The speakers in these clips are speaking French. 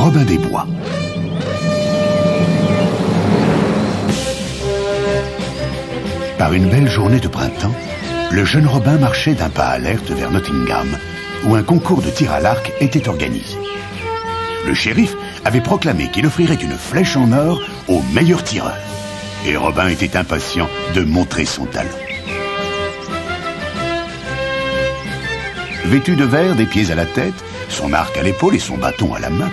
Robin des Bois. Par une belle journée de printemps, le jeune Robin marchait d'un pas alerte vers Nottingham, où un concours de tir à l'arc était organisé. Le shérif avait proclamé qu'il offrirait une flèche en or au meilleur tireur. Et Robin était impatient de montrer son talent. Vêtu de vert des pieds à la tête, son arc à l'épaule et son bâton à la main,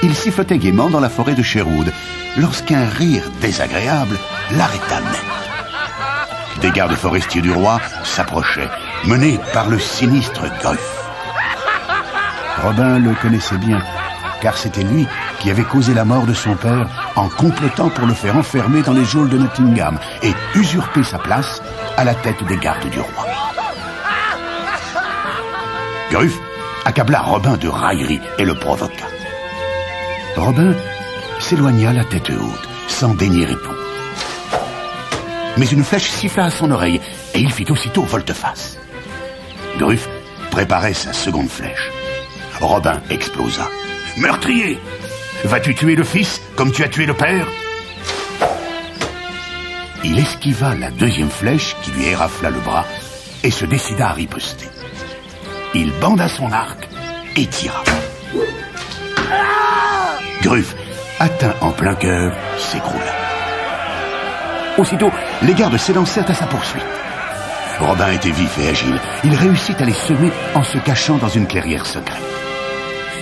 il sifflotait gaiement dans la forêt de Sherwood, lorsqu'un rire désagréable l'arrêta net. Des gardes forestiers du roi s'approchaient, menés par le sinistre Gruff. Robin le connaissait bien, car c'était lui qui avait causé la mort de son père en complotant pour le faire enfermer dans les geôles de Nottingham et usurper sa place à la tête des gardes du roi. Gruff accabla Robin de raillerie et le provoqua. Robin s'éloigna la tête haute, sans daigner répondre. Mais une flèche siffla à son oreille et il fit aussitôt volte-face. Gruff préparait sa seconde flèche. Robin explosa. « Meurtrier! Vas-tu tuer le fils comme tu as tué le père ?» Il esquiva la deuxième flèche qui lui érafla le bras et se décida à riposter. Il banda son arc et tira. Gruff, atteint en plein cœur, s'écroula. Aussitôt, les gardes s'élancèrent à sa poursuite. Robin était vif et agile. Il réussit à les semer en se cachant dans une clairière secrète.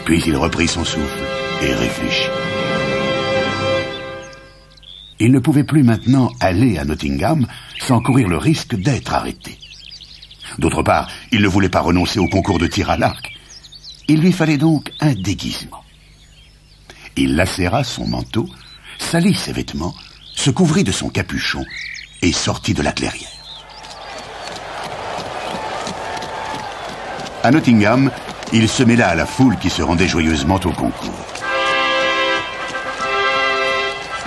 Puis il reprit son souffle et réfléchit. Il ne pouvait plus maintenant aller à Nottingham sans courir le risque d'être arrêté. D'autre part, il ne voulait pas renoncer au concours de tir à l'arc. Il lui fallait donc un déguisement. Il lacéra son manteau, salit ses vêtements, se couvrit de son capuchon et sortit de la clairière. À Nottingham, il se mêla à la foule qui se rendait joyeusement au concours.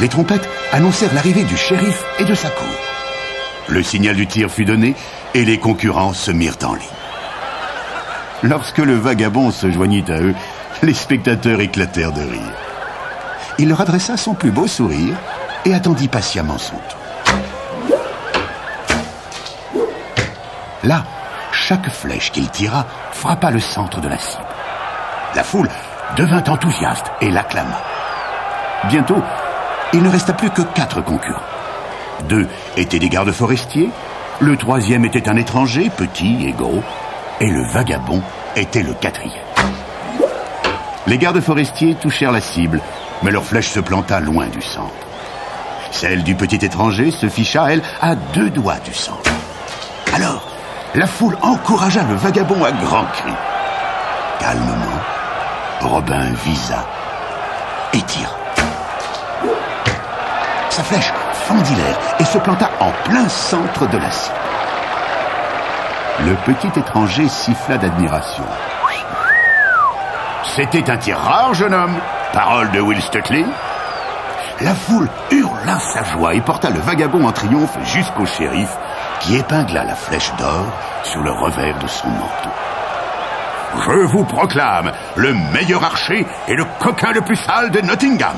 Les trompettes annoncèrent l'arrivée du shérif et de sa cour. Le signal du tir fut donné et les concurrents se mirent en ligne. Lorsque le vagabond se joignit à eux, les spectateurs éclatèrent de rire. Il leur adressa son plus beau sourire et attendit patiemment son tour. Là, chaque flèche qu'il tira frappa le centre de la cible. La foule devint enthousiaste et l'acclama. Bientôt, il ne resta plus que 4 concurrents. 2 étaient des gardes forestiers, le 3e était un étranger, petit et gros, et le vagabond était le 4e. Les gardes forestiers touchèrent la cible, mais leur flèche se planta loin du centre. Celle du petit étranger se ficha, elle, à 2 doigts du centre. Alors, la foule encouragea le vagabond à grands cris. Calmement, Robin visa et tira. Sa flèche fendit l'air et se planta en plein centre de la cible. Le petit étranger siffla d'admiration. « C'était un tir rare, jeune homme, parole de Will Stuteley. » La foule hurla sa joie et porta le vagabond en triomphe jusqu'au shérif, qui épingla la flèche d'or sur le revers de son manteau. « Je vous proclame le meilleur archer et le coquin le plus sale de Nottingham !»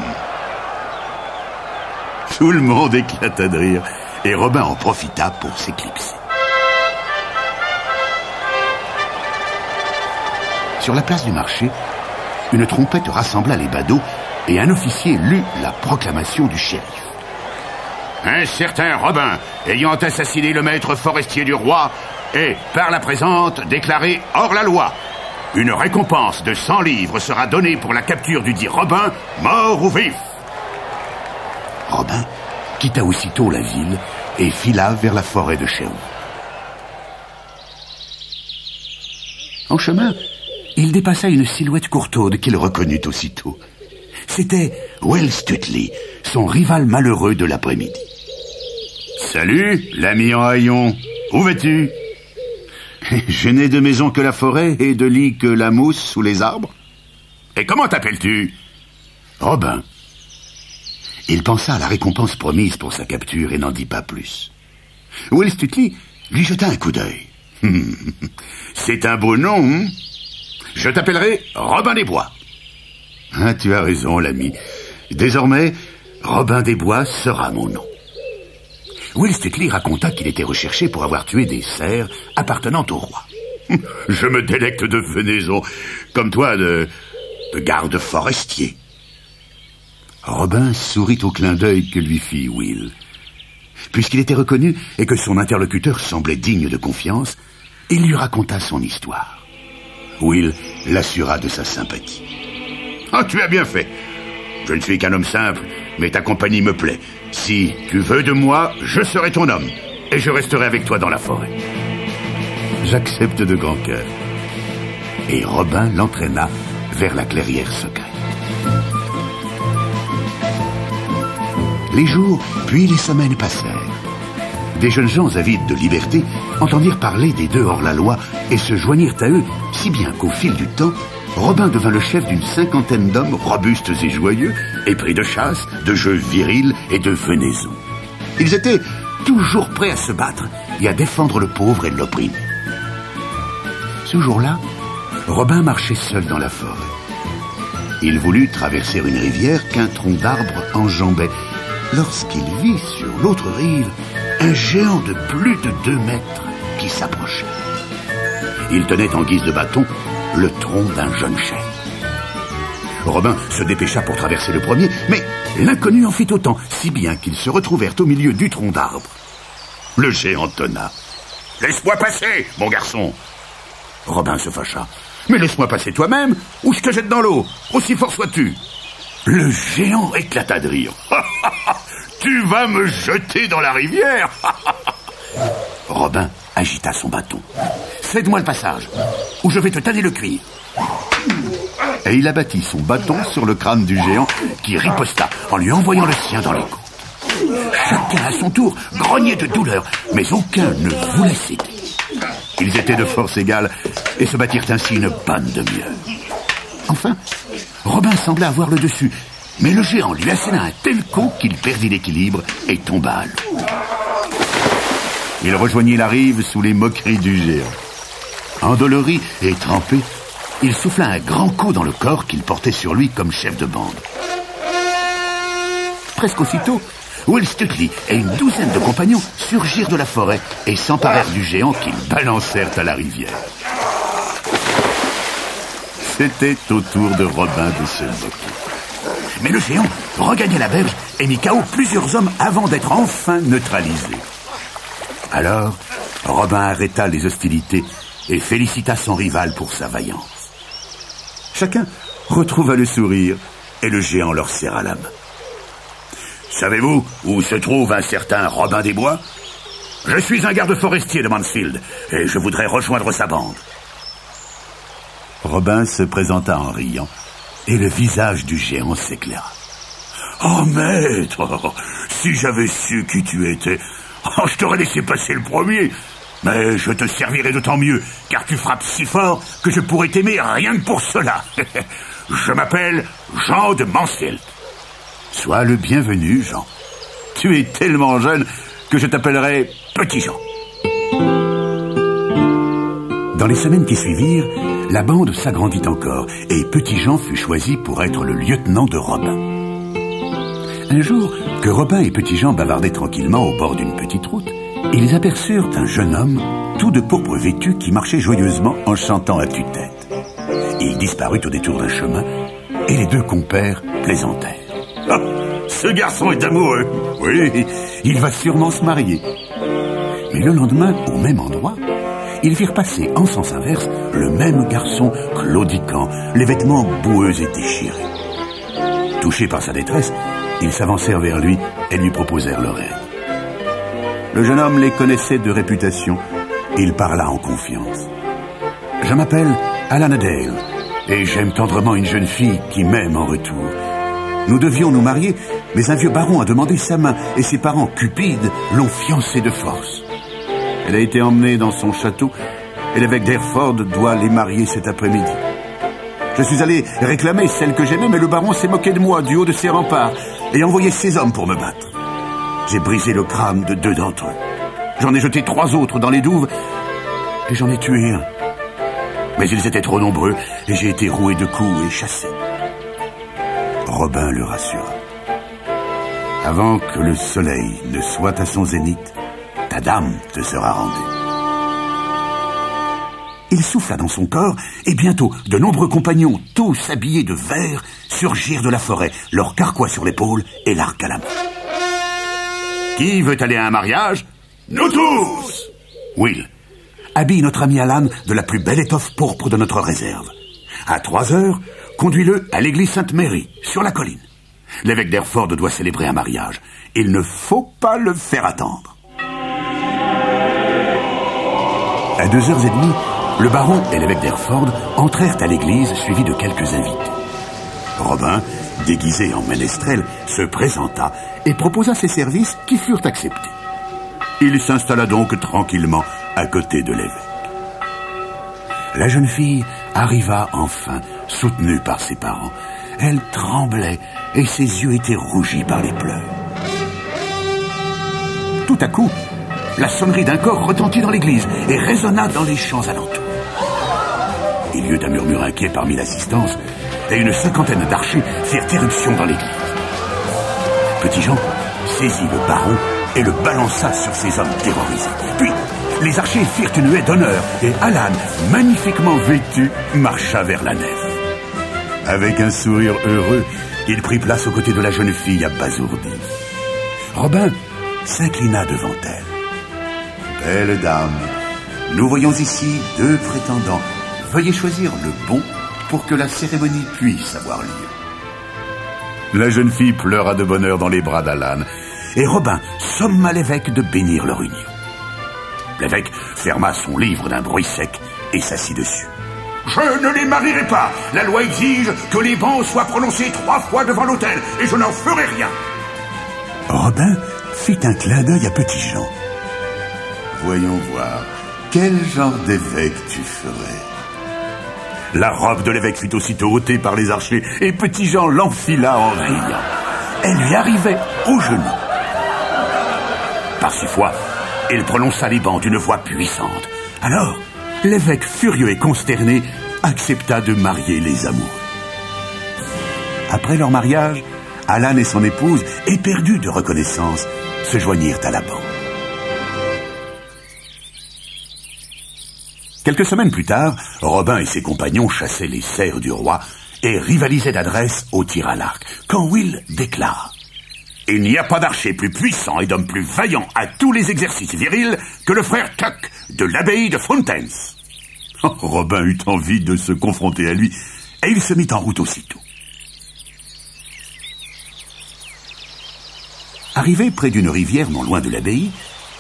Tout le monde éclata de rire, et Robin en profita pour s'éclipser. Sur la place du marché, une trompette rassembla les badauds et un officier lut la proclamation du shérif. Un certain Robin, ayant assassiné le maître forestier du roi, est, par la présente, déclaré hors la loi. Une récompense de 100 livres sera donnée pour la capture du dit Robin, mort ou vif. Robin quitta aussitôt la ville et fila vers la forêt de Sherwood. En chemin, il dépassa une silhouette courtaude qu'il reconnut aussitôt. C'était Will Stuteley, son rival malheureux de l'après-midi. « Salut, l'ami en haillons. Où vas-tu ?»« Je n'ai de maison que la forêt et de lit que la mousse sous les arbres. »« Et comment t'appelles-tu ?»« Robin. » Il pensa à la récompense promise pour sa capture et n'en dit pas plus. Will Stuteley lui jeta un coup d'œil. « C'est un beau nom, hein ? Je t'appellerai Robin des Bois. » Ah, tu as raison, l'ami. Désormais, Robin des Bois sera mon nom. Will Stuteley raconta qu'il était recherché pour avoir tué des cerfs appartenant au roi. Je me délecte de venaison, comme toi de garde forestier. Robin sourit au clin d'œil que lui fit Will. Puisqu'il était reconnu et que son interlocuteur semblait digne de confiance, il lui raconta son histoire. Will l'assura de sa sympathie. « Ah, tu as bien fait. Je ne suis qu'un homme simple, mais ta compagnie me plaît. Si tu veux de moi, je serai ton homme, et je resterai avec toi dans la forêt. » J'accepte de grand cœur. Et Robin l'entraîna vers la clairière secrète. Les jours, puis les semaines passèrent. Des jeunes gens avides de liberté entendirent parler des deux hors-la-loi et se joignirent à eux, si bien qu'au fil du temps, Robin devint le chef d'une 50aine d'hommes robustes et joyeux, épris de chasse, de jeux virils et de venaison. Ils étaient toujours prêts à se battre et à défendre le pauvre et l'opprimé. Ce jour-là, Robin marchait seul dans la forêt. Il voulut traverser une rivière qu'un tronc d'arbre enjambait, lorsqu'il vit sur l'autre rive un géant de plus de 2 mètres qui s'approchait. Il tenait en guise de bâton le tronc d'un jeune chêne. Robin se dépêcha pour traverser le premier, mais l'inconnu en fit autant, si bien qu'ils se retrouvèrent au milieu du tronc d'arbre. Le géant tonna. « Laisse-moi passer, mon garçon !» Robin se fâcha. « Mais laisse-moi passer toi-même, ou je te jette dans l'eau, aussi fort sois-tu !» Le géant éclata de rire. « Tu vas me jeter dans la rivière !» Robin agita son bâton. « Cède-moi le passage, ou je vais te tanner le cuir. » Et il abattit son bâton sur le crâne du géant, qui riposta en lui envoyant le sien dans les côtes. Chacun à son tour grognait de douleur, mais aucun ne voulait céder. Ils étaient de force égale et se battirent ainsi une bonne demi-heure. Enfin, Robin semblait avoir le dessus, mais le géant lui asséna un tel coup qu'il perdit l'équilibre et tomba à l'eau. Il rejoignit la rive sous les moqueries du géant. Endolori et trempé, il souffla un grand coup dans le corps qu'il portait sur lui comme chef de bande. Presque aussitôt, Will Stuteley et une douzaine de compagnons surgirent de la forêt et s'emparèrent du géant qu'ils balancèrent à la rivière. C'était au tour de Robin de se moquer. Mais le géant regagna la berge et mit KO plusieurs hommes avant d'être enfin neutralisé. Alors, Robin arrêta les hostilités et félicita son rival pour sa vaillance. Chacun retrouva le sourire et le géant leur serra la main. « Savez-vous où se trouve un certain Robin des Bois ? Je suis un garde forestier de Mansfield et je voudrais rejoindre sa bande. » Robin se présenta en riant et le visage du géant s'éclaira. « Oh maître, si j'avais su qui tu étais, je t'aurais laissé passer le premier. Mais je te servirai d'autant mieux, car tu frappes si fort que je pourrais t'aimer rien que pour cela. Je m'appelle Jean de Mansfield. » « Sois le bienvenu, Jean. Tu es tellement jeune que je t'appellerai Petit Jean. » Dans les semaines qui suivirent, la bande s'agrandit encore et Petit Jean fut choisi pour être le lieutenant de Robin. Un jour, que Robin et Petit Jean bavardaient tranquillement au bord d'une petite route, ils aperçurent un jeune homme, tout de pourpre vêtu, qui marchait joyeusement en chantant à tue-tête. Il disparut au détour d'un chemin et les deux compères plaisantèrent. Ah, ce garçon est amoureux. Oui, il va sûrement se marier. Mais le lendemain, au même endroit, ils virent passer en sens inverse le même garçon claudiquant, les vêtements boueux et déchirés. Touchés par sa détresse, ils s'avancèrent vers lui et lui proposèrent leur aide. Le jeune homme les connaissait de réputation. Il parla en confiance. « Je m'appelle Alan Adale et j'aime tendrement une jeune fille qui m'aime en retour. Nous devions nous marier, mais un vieux baron a demandé sa main et ses parents, cupides, l'ont fiancée de force. Elle a été emmenée dans son château et l'évêque d'Hereford doit les marier cet après-midi. Je suis allé réclamer celle que j'aimais, mais le baron s'est moqué de moi du haut de ses remparts et a envoyé ses hommes pour me battre. J'ai brisé le crâne de 2 d'entre eux. J'en ai jeté 3 autres dans les douves et j'en ai tué un. Mais ils étaient trop nombreux et j'ai été roué de coups et chassé. Robin le rassura. Avant que le soleil ne soit à son zénith, ta dame te sera rendue. Il souffla dans son corps, et bientôt, de nombreux compagnons, tous habillés de vert, surgirent de la forêt, leur carquois sur l'épaule et l'arc à la main. Qui veut aller à un mariage? Nous tous! Will, habille notre ami Alan de la plus belle étoffe pourpre de notre réserve. À 3 heures, conduis-le à l'église Sainte-Mary, sur la colline. L'évêque d'Hereford doit célébrer un mariage. Il ne faut pas le faire attendre. À 2h30, le baron et l'évêque d'Hereford entrèrent à l'église suivis de quelques invités. Robin, déguisé en ménestrel, se présenta et proposa ses services qui furent acceptés. Il s'installa donc tranquillement à côté de l'évêque. La jeune fille arriva enfin, soutenue par ses parents. Elle tremblait et ses yeux étaient rougis par les pleurs. Tout à coup, la sonnerie d'un corps retentit dans l'église et résonna dans les champs alentours. Il y eut un murmure inquiet parmi l'assistance et une 50aine d'archers firent éruption dans l'église. Petit-Jean saisit le baron et le balança sur ses hommes terrorisés. Puis, les archers firent une haie d'honneur et Alan, magnifiquement vêtu, marcha vers la nef. Avec un sourire heureux, il prit place aux côtés de la jeune fille abasourdie. Robin s'inclina devant elle. « Belle dame, nous voyons ici 2 prétendants. Veuillez choisir le bon pour que la cérémonie puisse avoir lieu. » La jeune fille pleura de bonheur dans les bras d'Alan, et Robin somma l'évêque de bénir leur union. L'évêque ferma son livre d'un bruit sec et s'assit dessus. « Je ne les marierai pas. La loi exige que les bans soient prononcés 3 fois devant l'autel, et je n'en ferai rien. » Robin fit un clin d'œil à Petit-Jean. « Voyons voir, quel genre d'évêque tu ferais ?» La robe de l'évêque fut aussitôt ôtée par les archers, et Petit-Jean l'enfila en riant. Elle lui arrivait aux genoux. Par 6 fois, il prononça les bans d'une voix puissante. Alors, l'évêque, furieux et consterné, accepta de marier les amoureux. Après leur mariage, Alan et son épouse, éperdus de reconnaissance, se joignirent à la bande. Quelques semaines plus tard, Robin et ses compagnons chassaient les cerfs du roi et rivalisaient d'adresse au tir à l'arc, quand Will déclara: « Il n'y a pas d'archer plus puissant et d'homme plus vaillant à tous les exercices virils que le frère Tuck de l'abbaye de Fountains. » Robin eut envie de se confronter à lui, et il se mit en route aussitôt. Arrivé près d'une rivière non loin de l'abbaye,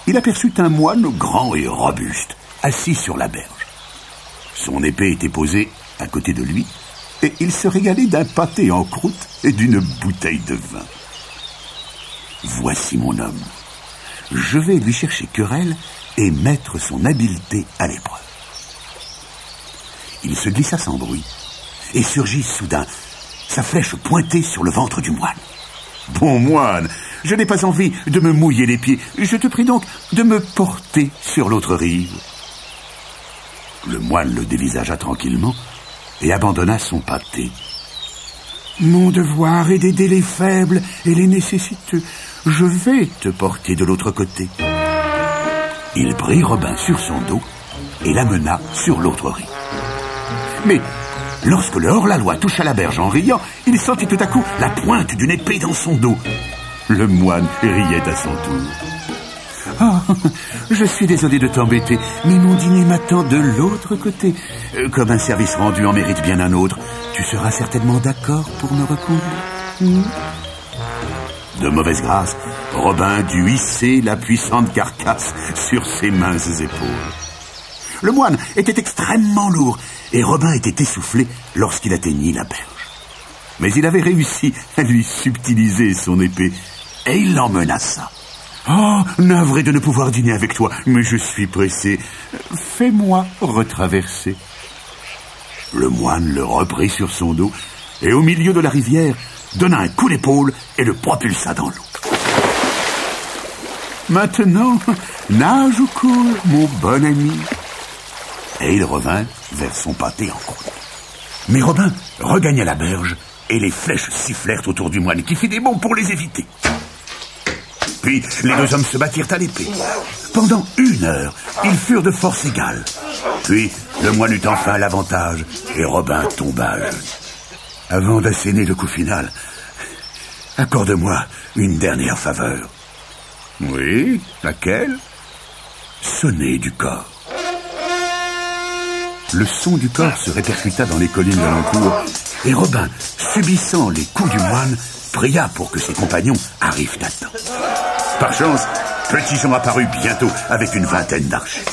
il aperçut un moine grand et robuste, assis sur la berge. Son épée était posée à côté de lui, et il se régalait d'un pâté en croûte et d'une bouteille de vin. « Voici mon homme. Je vais lui chercher querelle et mettre son habileté à l'épreuve. » Il se glissa sans bruit, et surgit soudain, sa flèche pointée sur le ventre du moine. « Bon moine, je n'ai pas envie de me mouiller les pieds. Je te prie donc de me porter sur l'autre rive. » Le moine le dévisagea tranquillement et abandonna son pâté. « Mon devoir est d'aider les faibles et les nécessiteux. Je vais te porter de l'autre côté. » Il prit Robin sur son dos et l'amena sur l'autre rive. Mais lorsque le hors-la-loi toucha la berge en riant, il sentit tout à coup la pointe d'une épée dans son dos. Le moine riait à son tour. « Oh, je suis désolé de t'embêter, mais mon dîner m'attend de l'autre côté. Comme un service rendu en mérite bien un autre, tu seras certainement d'accord pour me reconduire. » De mauvaise grâce, Robin dut hisser la puissante carcasse sur ses minces épaules. Le moine était extrêmement lourd, et Robin était essoufflé lorsqu'il atteignit la berge. Mais il avait réussi à lui subtiliser son épée, et il l'en menaça. « Oh, navré de ne pouvoir dîner avec toi, mais je suis pressé. Fais-moi retraverser. » Le moine le reprit sur son dos, et au milieu de la rivière, donna un coup d'épaule et le propulsa dans l'eau. « Maintenant, nage ou coule, mon bon ami. » Et il revint vers son pâté en croûte. Mais Robin regagna la berge et les flèches sifflèrent autour du moine, qui fit des bonds pour les éviter. Puis les deux hommes se battirent à l'épée. Pendant 1 heure, ils furent de force égale. Puis le moine eut enfin l'avantage, et Robin tomba à genoux. Avant d'asséner le coup final, accorde-moi une dernière faveur. Oui, laquelle? Sonner du corps. Le son du corps se répercuta dans les collines d'alentour, et Robin, subissant les coups du moine, pria pour que ses compagnons arrivent à temps. Par chance, Petit-Jean apparut bientôt avec une vingtaine d'archers.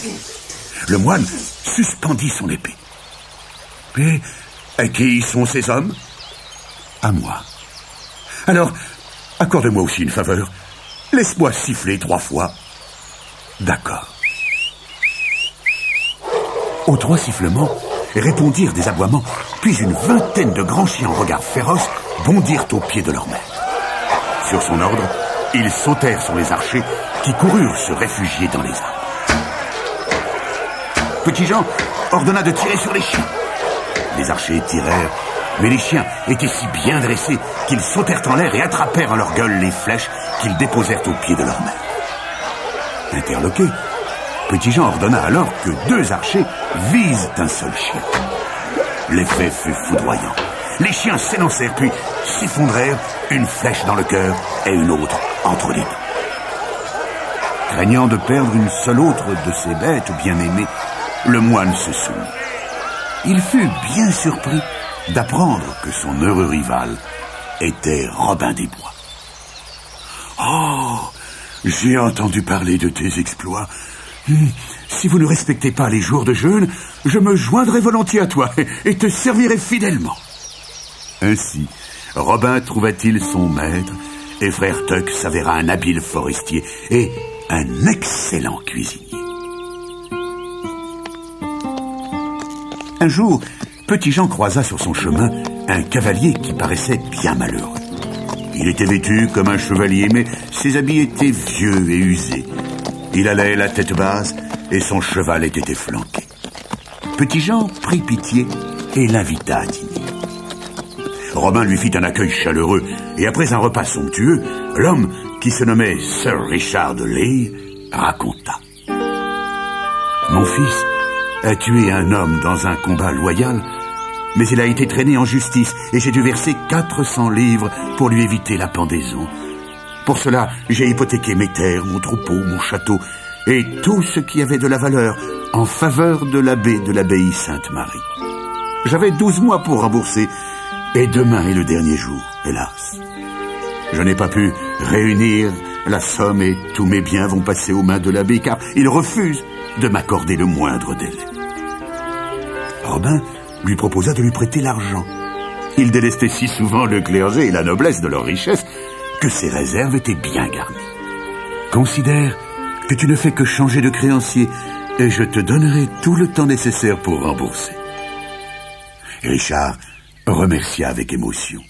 Le moine suspendit son épée. Et à qui sont ces hommes? À moi. Alors, accorde-moi aussi une faveur. Laisse-moi siffler 3 fois. D'accord. Aux 3 sifflements, répondirent des aboiements, puis une vingtaine de grands chiens en regard féroce bondirent aux pieds de leur maître. Sur son ordre, ils sautèrent sur les archers qui coururent se réfugier dans les arbres. Petit-Jean ordonna de tirer sur les chiens. Les archers tirèrent, mais les chiens étaient si bien dressés qu'ils sautèrent en l'air et attrapèrent à leur gueule les flèches qu'ils déposèrent aux pieds de leur maître. Interloqué, Petit-Jean ordonna alors que 2 archers visent un seul chien. L'effet fut foudroyant. Les chiens s'élancèrent puis s'effondrèrent, une flèche dans le cœur et une autre entre les dents. Craignant de perdre une seule autre de ses bêtes bien-aimées, le moine se soumit. Il fut bien surpris d'apprendre que son heureux rival était Robin des Bois. « Oh, j'ai entendu parler de tes exploits. Si vous ne respectez pas les jours de jeûne, je me joindrai volontiers à toi et te servirai fidèlement. » Ainsi, Robin trouva-t-il son maître, et frère Tuck s'avéra un habile forestier et un excellent cuisinier. Un jour, Petit-Jean croisa sur son chemin un cavalier qui paraissait bien malheureux. Il était vêtu comme un chevalier, mais ses habits étaient vieux et usés. Il allait la tête basse et son cheval était efflanqué. Petit-Jean prit pitié et l'invita à dîner. Robin lui fit un accueil chaleureux, et après un repas somptueux, l'homme, qui se nommait Sir Richard de Leigh, raconta. « Mon fils a tué un homme dans un combat loyal, mais il a été traîné en justice, et j'ai dû verser 400 livres pour lui éviter la pendaison. Pour cela, j'ai hypothéqué mes terres, mon troupeau, mon château, et tout ce qui avait de la valeur en faveur de l'abbé de l'abbaye Sainte-Marie. J'avais 12 mois pour rembourser, et demain est le dernier jour, hélas. Je n'ai pas pu réunir la somme et tous mes biens vont passer aux mains de l'abbé car il refuse de m'accorder le moindre délai. » Robin lui proposa de lui prêter l'argent. Il délestait si souvent le clergé et la noblesse de leur richesse que ses réserves étaient bien garnies. « Considère que tu ne fais que changer de créancier et je te donnerai tout le temps nécessaire pour rembourser. » Richard remercia avec émotion.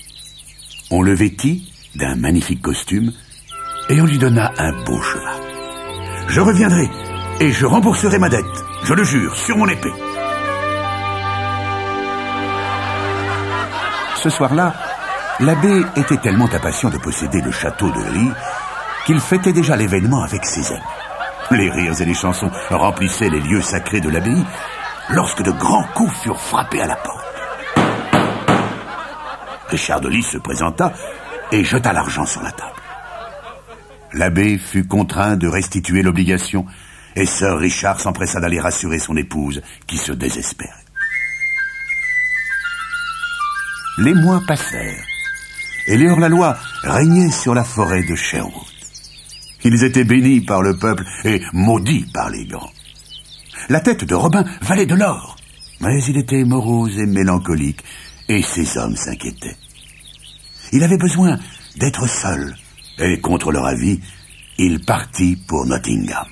On le vêtit d'un magnifique costume et on lui donna un beau cheval. « Je reviendrai et je rembourserai ma dette, je le jure, sur mon épée. » Ce soir-là, l'abbé était tellement impatient de posséder le château de Leigh qu'il fêtait déjà l'événement avec ses amis. Les rires et les chansons remplissaient les lieux sacrés de l'abbaye lorsque de grands coups furent frappés à la porte. Richard de Leigh se présenta et jeta l'argent sur la table. L'abbé fut contraint de restituer l'obligation et Sir Richard s'empressa d'aller rassurer son épouse qui se désespérait. Les mois passèrent et les hors-la-loi régnaient sur la forêt de Sherwood. Ils étaient bénis par le peuple et maudits par les grands. La tête de Robin valait de l'or, mais il était morose et mélancolique et ses hommes s'inquiétaient. Il avait besoin d'être seul, et contre leur avis, il partit pour Nottingham.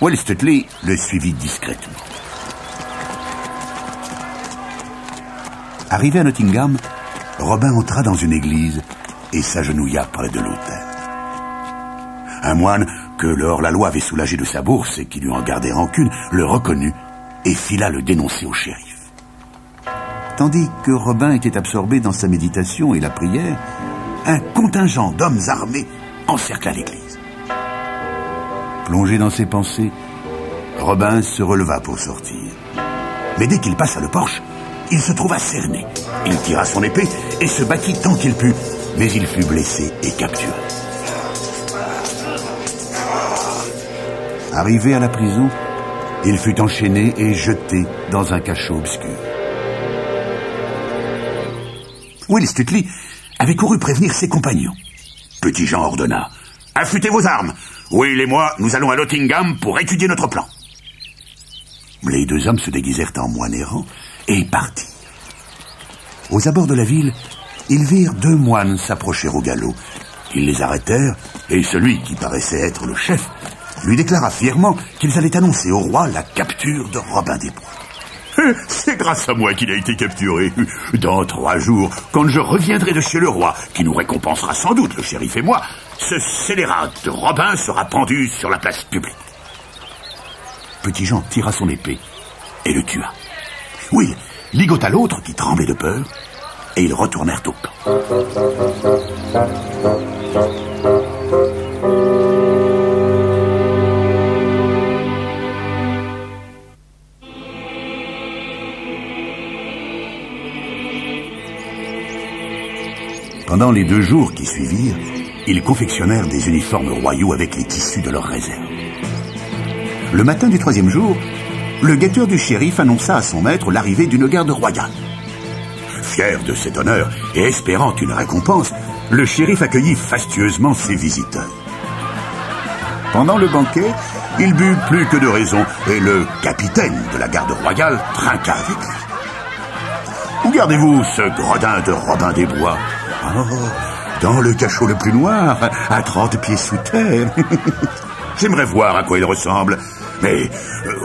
Will Stuteley le suivit discrètement. Arrivé à Nottingham, Robin entra dans une église et s'agenouilla près de l'autel. Un moine, que le hors-la-loi avait soulagé de sa bourse et qui lui en gardait rancune, le reconnut et fila le dénoncer au shérif. Tandis que Robin était absorbé dans sa méditation et la prière, un contingent d'hommes armés encercla l'église. Plongé dans ses pensées, Robin se releva pour sortir. Mais dès qu'il passa le porche, il se trouva cerné. Il tira son épée et se battit tant qu'il put, mais il fut blessé et capturé. Arrivé à la prison, il fut enchaîné et jeté dans un cachot obscur. Will Stuteley avait couru prévenir ses compagnons. Petit Jean ordonna: « Affûtez vos armes. Will et moi, nous allons à Nottingham pour étudier notre plan. » Les deux hommes se déguisèrent en moines errants et partirent. Aux abords de la ville, ils virent deux moines s'approcher au galop. Ils les arrêtèrent et celui qui paraissait être le chef lui déclara fièrement qu'ils allaient annoncer au roi la capture de Robin des Bois. « C'est grâce à moi qu'il a été capturé. Dans 3 jours, quand je reviendrai de chez le roi, qui nous récompensera sans doute, le shérif et moi, ce scélérat de Robin sera pendu sur la place publique. » Petit Jean tira son épée et le tua. Will ligota l'autre qui tremblait de peur et ils retournèrent au camp. Pendant les 2 jours qui suivirent, ils confectionnèrent des uniformes royaux avec les tissus de leurs réserves. Le matin du 3e jour, le guetteur du shérif annonça à son maître l'arrivée d'une garde royale. Fier de cet honneur et espérant une récompense, le shérif accueillit fastueusement ses visiteurs. Pendant le banquet, il but plus que de raison et le capitaine de la garde royale trinqua avec lui. « Où gardez-vous ce gredin de Robin des Bois ?»« Oh, dans le cachot le plus noir, à 30 pieds sous terre. J'aimerais voir à quoi il ressemble, mais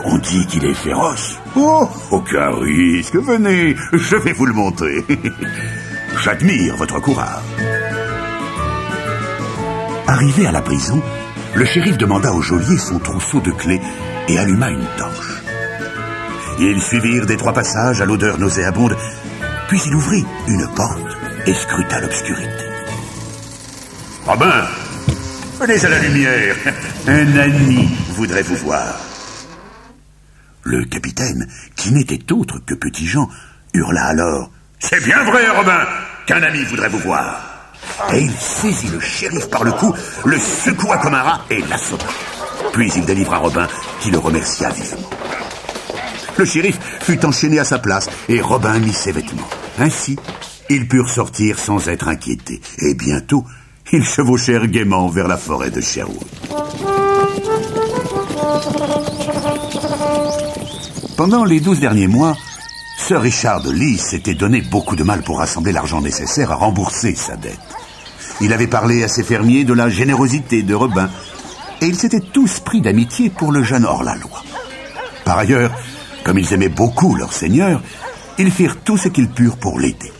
on dit qu'il est féroce. Oh, aucun risque, venez, je vais vous le montrer. J'admire votre courage. » Arrivé à la prison, le shérif demanda au geôlier son trousseau de clés et alluma une torche. Ils suivirent des 3 passages à l'odeur nauséabonde, puis il ouvrit une porte et scruta l'obscurité. « Robin, venez à la lumière, un ami voudrait vous voir. » Le capitaine, qui n'était autre que Petit Jean, hurla alors: « C'est bien vrai, Robin, qu'un ami voudrait vous voir. » Et il saisit le shérif par le cou, le secoua comme un rat et l'assommait. Puis il délivra Robin, qui le remercia vivement. Le shérif fut enchaîné à sa place et Robin mit ses vêtements. Ainsi, ils purent sortir sans être inquiétés. Et bientôt, ils chevauchèrent gaiement vers la forêt de Sherwood. Pendant les 12 derniers mois, Sir Richard de Lys s'était donné beaucoup de mal pour rassembler l'argent nécessaire à rembourser sa dette. Il avait parlé à ses fermiers de la générosité de Robin, et ils s'étaient tous pris d'amitié pour le jeune hors-la-loi. Par ailleurs, comme ils aimaient beaucoup leur seigneur, ils firent tout ce qu'ils purent pour l'aider.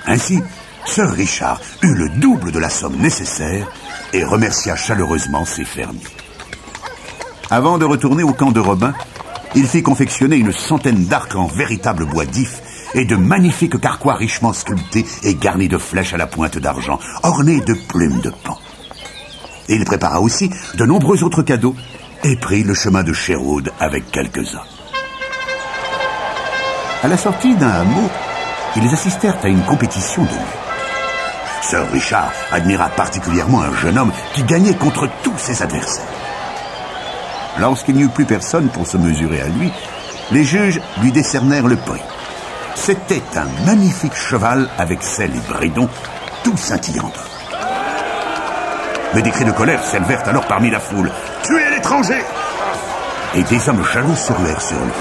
Ainsi, Sir Richard eut le double de la somme nécessaire et remercia chaleureusement ses fermiers. Avant de retourner au camp de Robin, il fit confectionner une centaine d'arcs en véritable bois d'if et de magnifiques carquois richement sculptés et garnis de flèches à la pointe d'argent, ornés de plumes de paon. Et il prépara aussi de nombreux autres cadeaux et prit le chemin de Sherwood avec quelques-uns. À la sortie d'un hameau, ils assistèrent à une compétition de lutte. Sir Richard admira particulièrement un jeune homme qui gagnait contre tous ses adversaires. Lorsqu'il n'y eut plus personne pour se mesurer à lui, les juges lui décernèrent le prix. C'était un magnifique cheval avec selle et bridon, tout scintillant d'or. Mais des cris de colère s'élevèrent alors parmi la foule. « Tuez l'étranger !» Et des hommes jaloux s'hurlèrent sur lui.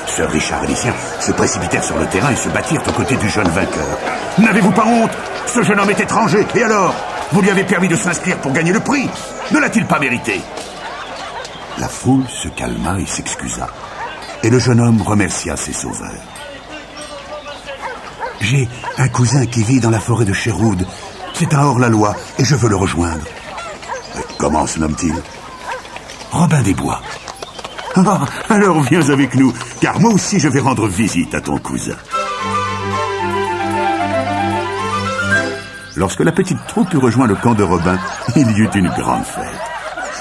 Sir Richard et les siens se précipitèrent sur le terrain et se battirent aux côtés du jeune vainqueur. « N'avez-vous pas honte? Ce jeune homme est étranger. Et alors? Vous lui avez permis de s'inscrire pour gagner le prix. Ne l'a-t-il pas mérité ?» La foule se calma et s'excusa. Et le jeune homme remercia ses sauveurs. « J'ai un cousin qui vit dans la forêt de Sherwood. C'est un hors-la-loi et je veux le rejoindre. » « Comment se nomme-t-il? »« Robin des Bois. »« Ah, alors viens avec nous, car moi aussi je vais rendre visite à ton cousin. » lorsque la petite troupe eut rejoint le camp de Robin, il y eut une grande fête.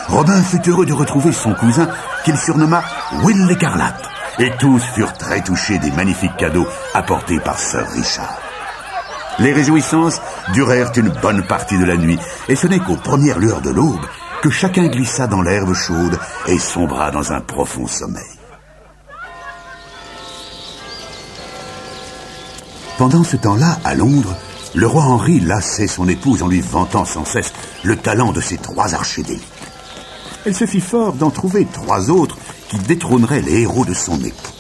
Robin fut heureux de retrouver son cousin, qu'il surnomma Will l'Écarlate, et tous furent très touchés des magnifiques cadeaux apportés par Sir Richard. Les réjouissances durèrent une bonne partie de la nuit, et ce n'est qu'aux premières lueurs de l'aube que chacun glissa dans l'herbe chaude et sombra dans un profond sommeil. Pendant ce temps-là, à Londres, le roi Henri lassait son épouse en lui vantant sans cesse le talent de ses 3 archers d'élite. Elle se fit fort d'en trouver 3 autres qui détrôneraient les héros de son époux.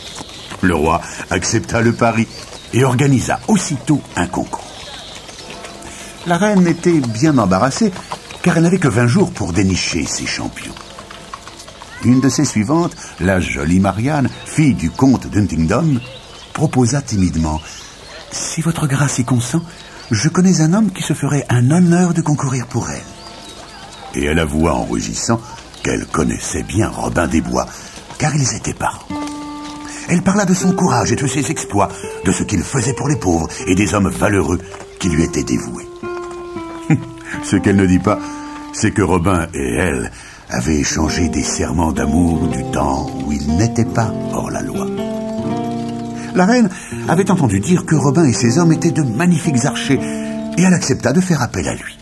Le roi accepta le pari et organisa aussitôt un concours. La reine était bien embarrassée, car elle n'avait que 20 jours pour dénicher ses champions. Une de ses suivantes, la jolie Marianne, fille du comte d'Huntingdon, proposa timidement « Si votre grâce y consent, je connais un homme qui se ferait un honneur de concourir pour elle. » Et elle avoua en rougissant qu'elle connaissait bien Robin des Bois, car ils étaient parents. Elle parla de son courage et de ses exploits, de ce qu'il faisait pour les pauvres et des hommes valeureux qui lui étaient dévoués. Ce qu'elle ne dit pas, c'est que Robin et elle avaient échangé des serments d'amour du temps où ils n'étaient pas hors la loi. La reine avait entendu dire que Robin et ses hommes étaient de magnifiques archers, et elle accepta de faire appel à lui.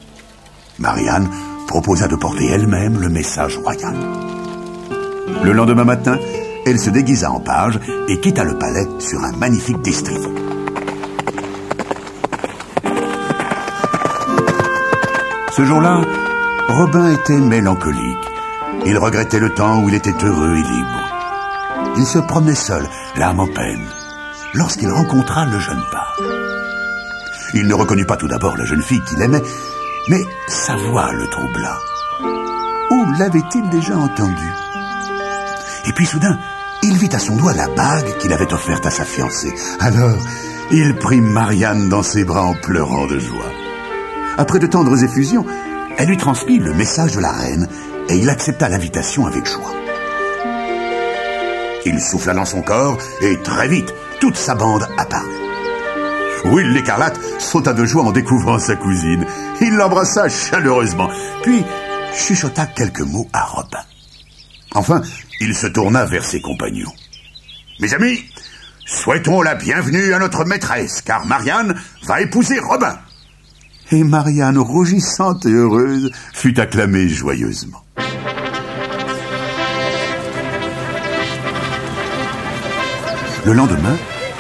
Marianne proposa de porter elle-même le message royal. Le lendemain matin, elle se déguisa en page et quitta le palais sur un magnifique destrier. Ce jour-là, Robin était mélancolique. Il regrettait le temps où il était heureux et libre. Il se promenait seul, l'âme en peine, lorsqu'il rencontra le jeune page. Il ne reconnut pas tout d'abord la jeune fille qu'il aimait, mais sa voix le troubla. Où l'avait-il déjà entendu? Et puis soudain, il vit à son doigt la bague qu'il avait offerte à sa fiancée. Alors, il prit Marianne dans ses bras en pleurant de joie. Après de tendres effusions, elle lui transmit le message de la reine et il accepta l'invitation avec joie. Il souffla dans son corps et très vite, toute sa bande apparut. Will l'Écarlate sauta de joie en découvrant sa cousine. Il l'embrassa chaleureusement, puis chuchota quelques mots à Robin. Enfin, il se tourna vers ses compagnons. « Mes amis, souhaitons la bienvenue à notre maîtresse, car Marianne va épouser Robin. » Et Marianne, rougissante et heureuse, fut acclamée joyeusement. Le lendemain,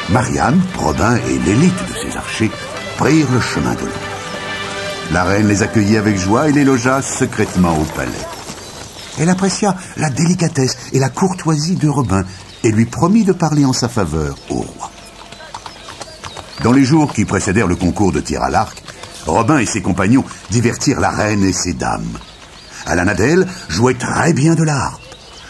Marianne, Robin et l'élite de ses archers prirent le chemin de Londres. La reine les accueillit avec joie et les logea secrètement au palais. Elle apprécia la délicatesse et la courtoisie de Robin et lui promit de parler en sa faveur au roi. Dans les jours qui précédèrent le concours de tir à l'arc, Robin et ses compagnons divertirent la reine et ses dames. Alan Adel jouait très bien de la harpe.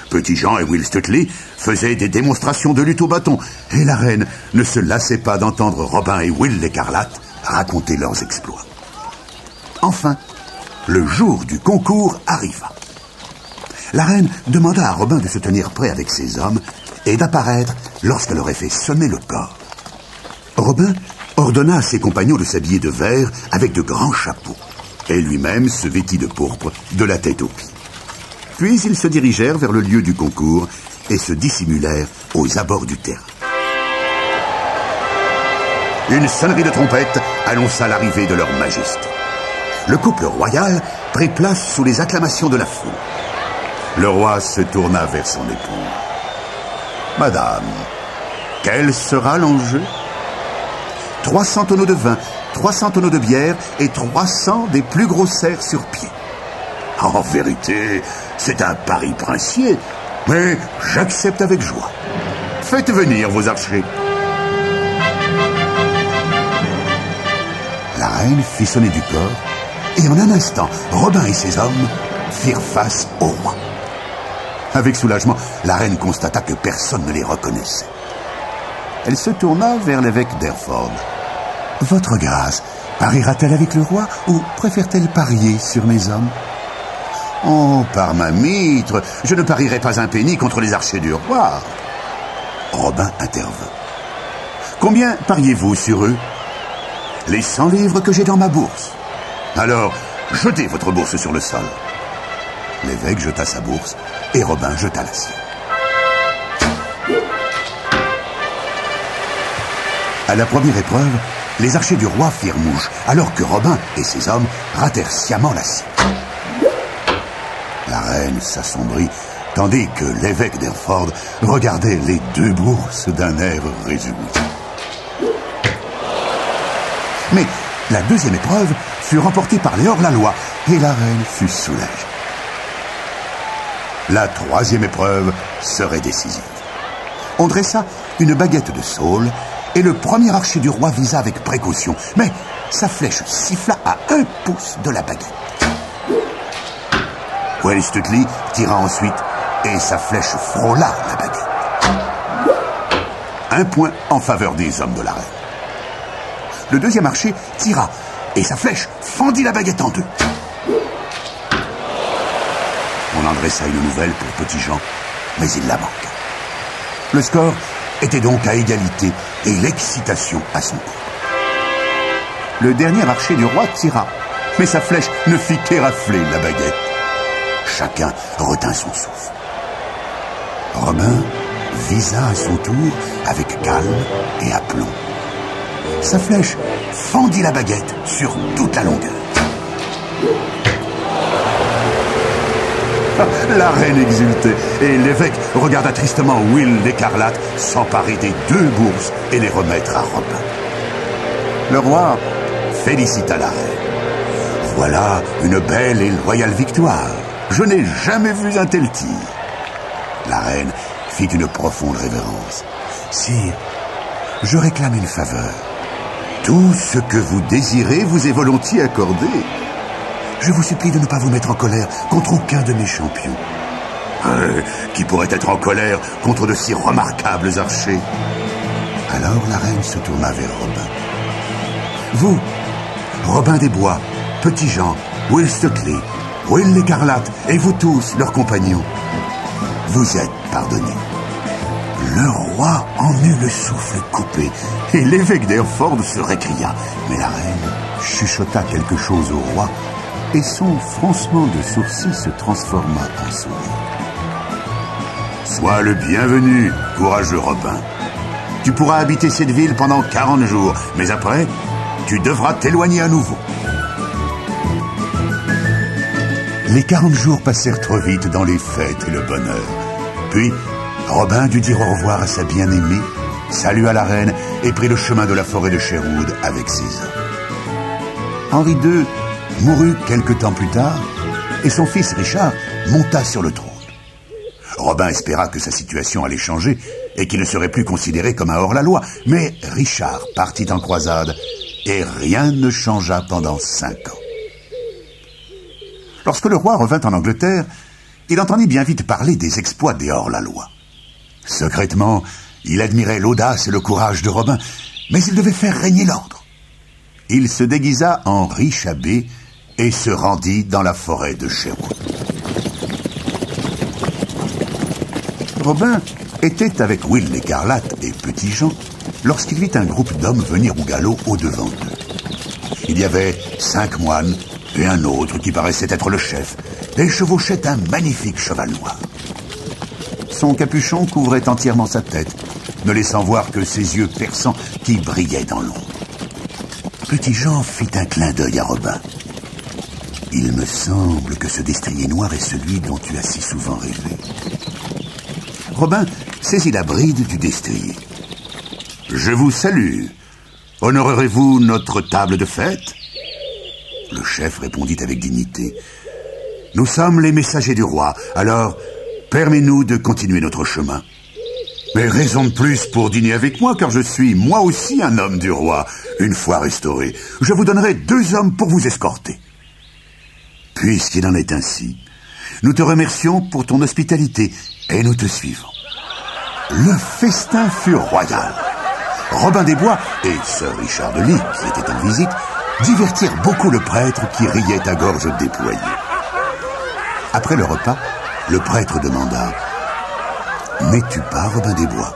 Petit Jean et Will Stuteley faisaient des démonstrations de lutte au bâton, et la reine ne se lassait pas d'entendre Robin et Will l'Écarlate raconter leurs exploits. Enfin, le jour du concours arriva. La reine demanda à Robin de se tenir prêt avec ses hommes et d'apparaître lorsqu'elle aurait fait sonner le corps. Robin ordonna à ses compagnons de s'habiller de vert avec de grands chapeaux, et lui-même se vêtit de pourpre de la tête aux pieds. Puis ils se dirigèrent vers le lieu du concours et se dissimulèrent aux abords du terrain. Une sonnerie de trompette annonça l'arrivée de leur majesté. Le couple royal prit place sous les acclamations de la foule. Le roi se tourna vers son épouse. « Madame, quel sera l'enjeu ? 300 tonneaux de vin, 300 tonneaux de bière et 300 des plus gros cerfs sur pied. En vérité, c'est un pari princier, mais j'accepte avec joie. Faites venir vos archers. » La reine fit sonner du corps, et en un instant, Robin et ses hommes firent face au roi. Avec soulagement, la reine constata que personne ne les reconnaissait. Elle se tourna vers l'évêque d'Hereford. « Votre grâce, pariera-t-elle avec le roi ou préfère-t-elle parier sur mes hommes ?»« Oh, par ma mitre, je ne parierai pas un penny contre les archers du roi. » Robin intervint. « Combien pariez-vous sur eux ?»« Les 100 livres que j'ai dans ma bourse. » Alors, jetez votre bourse sur le sol. L'évêque jeta sa bourse et Robin jeta la sienne. À la première épreuve, les archers du roi firent mouche, alors que Robin et ses hommes ratèrent sciemment la cible. La reine s'assombrit, tandis que l'évêque d'Hereford regardait les deux bourses d'un air résolu. Mais la deuxième épreuve fut remportée par les hors-la-loi, et la reine fut soulagée. La troisième épreuve serait décisive. On dressa une baguette de saule, et le premier archer du roi visa avec précaution, mais sa flèche siffla à 1 pouce de la baguette. Will Stuteley tira ensuite, et sa flèche frôla la baguette. 1 point en faveur des hommes de la reine. Le deuxième archer tira, et sa flèche fendit la baguette en deux. On en dressa une nouvelle pour Petit Jean, mais il la manqua. Le score était donc à égalité, et l'excitation à son coup. Le dernier archer du roi tira, mais sa flèche ne fit qu'érafler la baguette. Chacun retint son souffle. Robin visa à son tour avec calme et aplomb. Sa flèche fendit la baguette sur toute la longueur. La reine exultait, et l'évêque regarda tristement Will l'Écarlate s'emparer des 2 bourses et les remettre à Robin. Le roi félicita la reine. Voilà une belle et loyale victoire. Je n'ai jamais vu un tel tir. La reine fit une profonde révérence. Sire, je réclame une faveur. Tout ce que vous désirez vous est volontiers accordé. Je vous supplie de ne pas vous mettre en colère contre aucun de mes champions. Qui pourrait être en colère contre de si remarquables archers? Alors la reine se tourna vers Robin. Vous, Robin des Bois, Petit Jean, Will Stuteley, Will l'Écarlate et vous tous, leurs compagnons, vous êtes pardonnés. Le roi en eut le souffle coupé, et l'évêque d'Hereford se récria. Mais la reine chuchota quelque chose au roi, et son froncement de sourcils se transforma en sourire. Sois le bienvenu, courageux Robin. Tu pourras habiter cette ville pendant 40 jours, mais après, tu devras t'éloigner à nouveau. Les 40 jours passèrent trop vite dans les fêtes et le bonheur. Puis, Robin dut dire au revoir à sa bien-aimée, salua la reine et prit le chemin de la forêt de Sherwood avec ses hommes. Henri II mourut quelque temps plus tard, et son fils Richard monta sur le trône. Robin espéra que sa situation allait changer et qu'il ne serait plus considéré comme un hors-la-loi, mais Richard partit en croisade et rien ne changea pendant 5 ans. Lorsque le roi revint en Angleterre, il entendit bien vite parler des exploits des hors-la-loi. Secrètement, il admirait l'audace et le courage de Robin, mais il devait faire régner l'ordre. Il se déguisa en riche abbé et se rendit dans la forêt de Sherwood. Robin était avec Will l'Écarlate et Petit Jean lorsqu'il vit un groupe d'hommes venir au galop au-devant d'eux. Il y avait 5 moines et un autre qui paraissait être le chef et chevauchait un magnifique cheval noir. Son capuchon couvrait entièrement sa tête, ne laissant voir que ses yeux perçants qui brillaient dans l'ombre. Petit Jean fit un clin d'œil à Robin. « Il me semble que ce destrier noir est celui dont tu as si souvent rêvé. » Robin saisit la bride du destrier. « Je vous salue. Honorerez-vous notre table de fête ?» Le chef répondit avec dignité. « Nous sommes les messagers du roi, alors permets-nous de continuer notre chemin. » Mais raison de plus pour dîner avec moi, car je suis moi aussi un homme du roi. Une fois restauré, je vous donnerai 2 hommes pour vous escorter. Puisqu'il en est ainsi, nous te remercions pour ton hospitalité et nous te suivons. Le festin fut royal. Robin des Bois et Sir Richard de Lee, qui étaient en visite, divertirent beaucoup le prêtre qui riait à gorge déployée. Après le repas, le prêtre demanda: « N'es-tu pas Robin des Bois ?»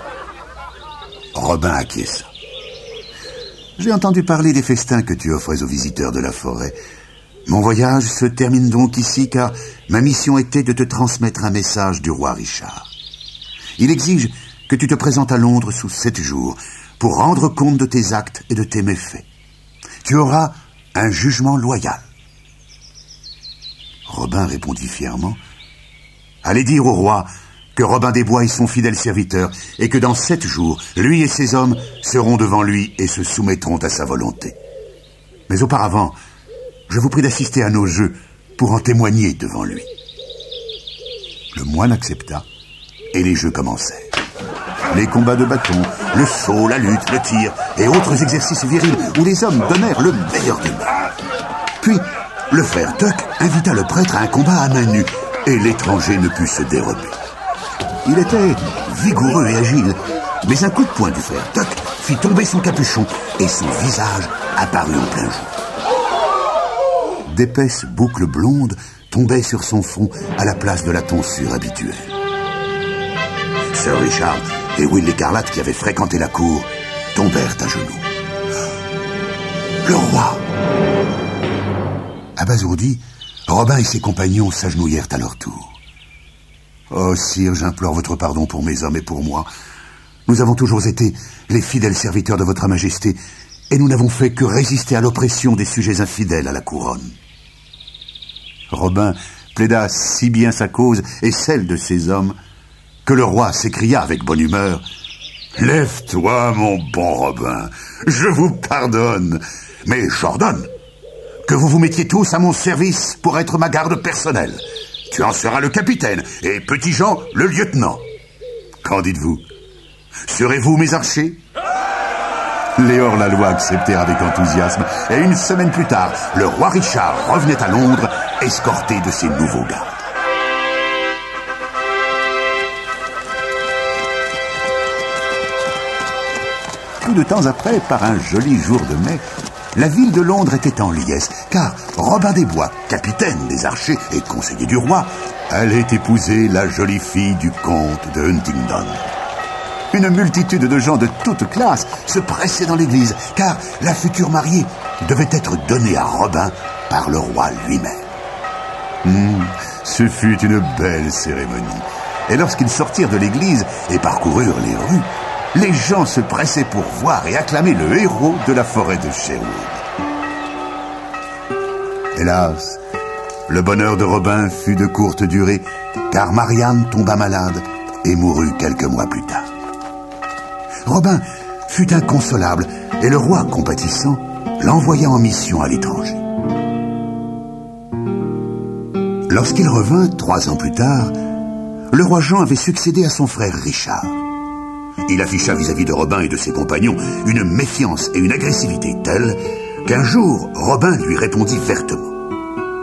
Robin acquiesça. « J'ai entendu parler des festins que tu offrais aux visiteurs de la forêt. Mon voyage se termine donc ici car ma mission était de te transmettre un message du roi Richard. Il exige que tu te présentes à Londres sous 7 jours pour rendre compte de tes actes et de tes méfaits. Tu auras un jugement loyal. Robin répondit fièrement: allez dire au roi que Robin des Bois est son fidèle serviteur et que dans 7 jours, lui et ses hommes seront devant lui et se soumettront à sa volonté. Mais auparavant, je vous prie d'assister à nos jeux pour en témoigner devant lui. Le moine accepta et les jeux commencèrent. Les combats de bâton, le saut, la lutte, le tir et autres exercices virils où les hommes donnèrent le meilleur d'eux. Puis, le frère Tuck invita le prêtre à un combat à main nue et l'étranger ne put se dérober. Il était vigoureux et agile, mais un coup de poing du frère Tuck fit tomber son capuchon et son visage apparut en plein jour. D'épaisses boucles blondes tombaient sur son front à la place de la tonsure habituelle. Sir Richard et Will l'Écarlate, qui avaient fréquenté la cour, tombèrent à genoux. Le roi! Abasourdi, Robin et ses compagnons s'agenouillèrent à leur tour. Oh, sire, j'implore votre pardon pour mes hommes et pour moi. Nous avons toujours été les fidèles serviteurs de votre majesté, et nous n'avons fait que résister à l'oppression des sujets infidèles à la couronne. Robin plaida si bien sa cause et celle de ses hommes que le roi s'écria avec bonne humeur: « Lève-toi, mon bon Robin, je vous pardonne, mais j'ordonne que vous vous mettiez tous à mon service pour être ma garde personnelle. Tu en seras le capitaine et Petit Jean le lieutenant. Qu'en dites-vous? Serez-vous mes archers ?» Les hors-la-loi acceptèrent avec enthousiasme, et une semaine plus tard, le roi Richard revenait à Londres, escorté de ses nouveaux gardes. Peu de temps après, par un joli jour de mai, la ville de Londres était en liesse, car Robin des Bois, capitaine des archers et conseiller du roi, allait épouser la jolie fille du comte de Huntingdon. Une multitude de gens de toutes classes se pressaient dans l'église, car la future mariée devait être donnée à Robin par le roi lui-même. Ce fut une belle cérémonie. Et lorsqu'ils sortirent de l'église et parcoururent les rues, les gens se pressaient pour voir et acclamer le héros de la forêt de Sherwood. Hélas, le bonheur de Robin fut de courte durée, car Marianne tomba malade et mourut quelques mois plus tard. Robin fut inconsolable et le roi, compatissant, l'envoya en mission à l'étranger. Lorsqu'il revint 3 ans plus tard, le roi Jean avait succédé à son frère Richard. Il afficha vis-à-vis de Robin et de ses compagnons une méfiance et une agressivité telles qu'un jour, Robin lui répondit vertement.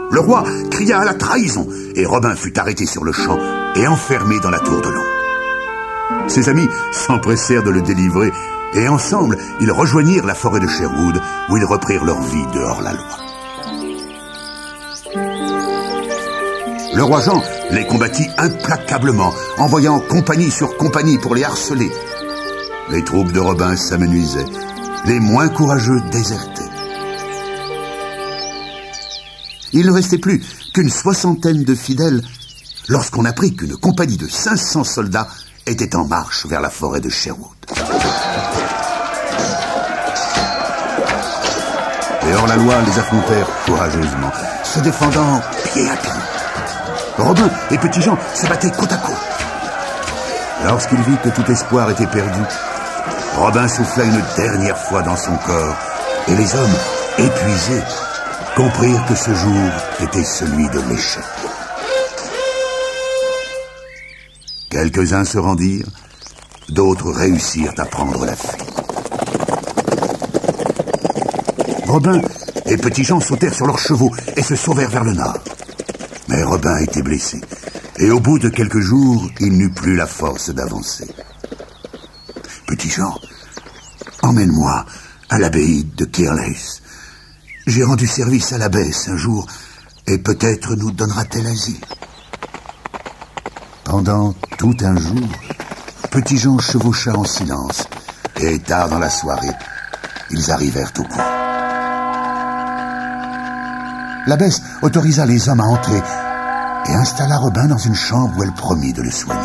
Le roi cria à la trahison et Robin fut arrêté sur le champ et enfermé dans la tour de Londres. Ses amis s'empressèrent de le délivrer et ensemble, ils rejoignirent la forêt de Sherwood où ils reprirent leur vie de hors-la-loi. Le roi Jean les combattit implacablement, envoyant compagnie sur compagnie pour les harceler. Les troupes de Robin s'amenuisaient, les moins courageux désertaient. Il ne restait plus qu'une 60aine de fidèles lorsqu'on apprit qu'une compagnie de 500 soldats était en marche vers la forêt de Sherwood. Les hors-la-loi les affrontèrent courageusement, se défendant pied à pied. Robin et Petit Jean se battaient côte à côte. Lorsqu'il vit que tout espoir était perdu, Robin souffla une dernière fois dans son corps, et les hommes, épuisés, comprirent que ce jour était celui de l'échec. Quelques-uns se rendirent, d'autres réussirent à prendre la fuite. Robin et Petit Jean sautèrent sur leurs chevaux et se sauvèrent vers le nord. Mais Robin était blessé, et au bout de quelques jours, il n'eut plus la force d'avancer. « Petit Jean, emmène-moi à l'abbaye de Kirlhays. J'ai rendu service à l'abbesse un jour, et peut-être nous donnera-t-elle asile. » Pendant tout un jour, Petit Jean chevaucha en silence, et tard dans la soirée, ils arrivèrent au bout. l'abbesse autorisa les hommes à entrer et installa Robin dans une chambre où elle promit de le soigner.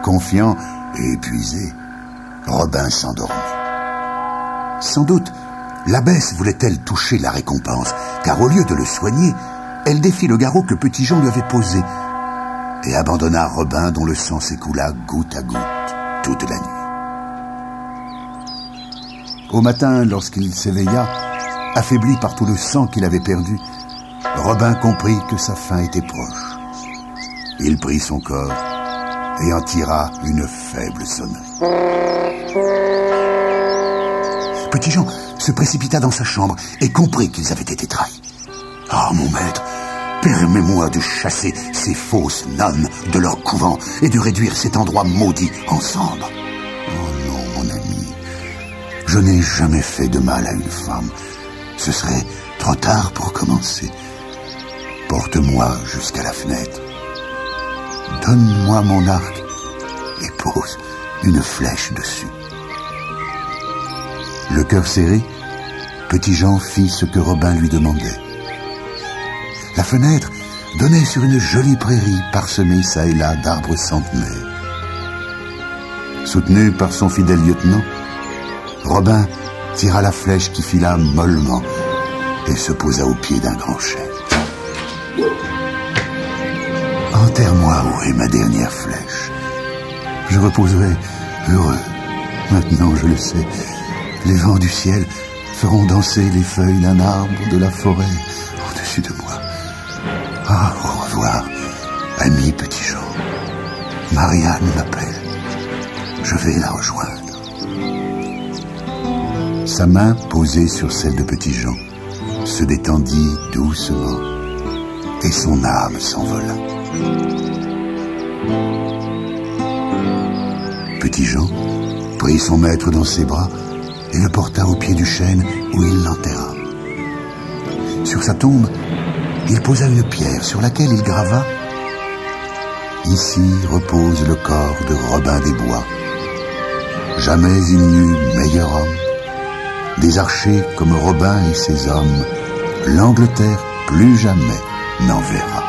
Confiant et épuisé, Robin s'endormit. Sans doute, l'abbesse voulait-elle toucher la récompense, car au lieu de le soigner, elle défit le garrot que Petit-Jean lui avait posé et abandonna Robin dont le sang s'écoula goutte à goutte toute la nuit. Au matin, lorsqu'il s'éveilla, affaibli par tout le sang qu'il avait perdu, Robin comprit que sa fin était proche. Il prit son corps et en tira une faible sonnerie. Petit-Jean se précipita dans sa chambre et comprit qu'ils avaient été trahis. « Ah, mon maître, permets-moi de chasser ces fausses nonnes de leur couvent et de réduire cet endroit maudit en cendres. » « Oh non, mon ami, je n'ai jamais fait de mal à une femme. Ce serait trop tard pour commencer. Porte-moi jusqu'à la fenêtre. Donne-moi mon arc et pose une flèche dessus. » Le cœur serré, Petit-Jean fit ce que Robin lui demandait. La fenêtre donnait sur une jolie prairie parsemée çà et là d'arbres centenaires. Soutenu par son fidèle lieutenant, Robin tira la flèche qui fila mollement et se posa au pied d'un grand chêne. « Enterre-moi où est ma dernière flèche. Je reposerai heureux. Maintenant, je le sais, les vents du ciel feront danser les feuilles d'un arbre de la forêt au-dessus de moi. Ah, au revoir, ami Petit-Jean. Marianne m'appelle. Je vais la rejoindre. » Sa main posée sur celle de Petit-Jean se détendit doucement et son âme s'envola. Petit-Jean prit son maître dans ses bras et le porta au pied du chêne où il l'enterra. Sur sa tombe, il posa une pierre sur laquelle il grava « Ici repose le corps de Robin des Bois. Jamais il n'eut meilleur homme. Des archers comme Robin et ses hommes, l'Angleterre plus jamais n'en verra. »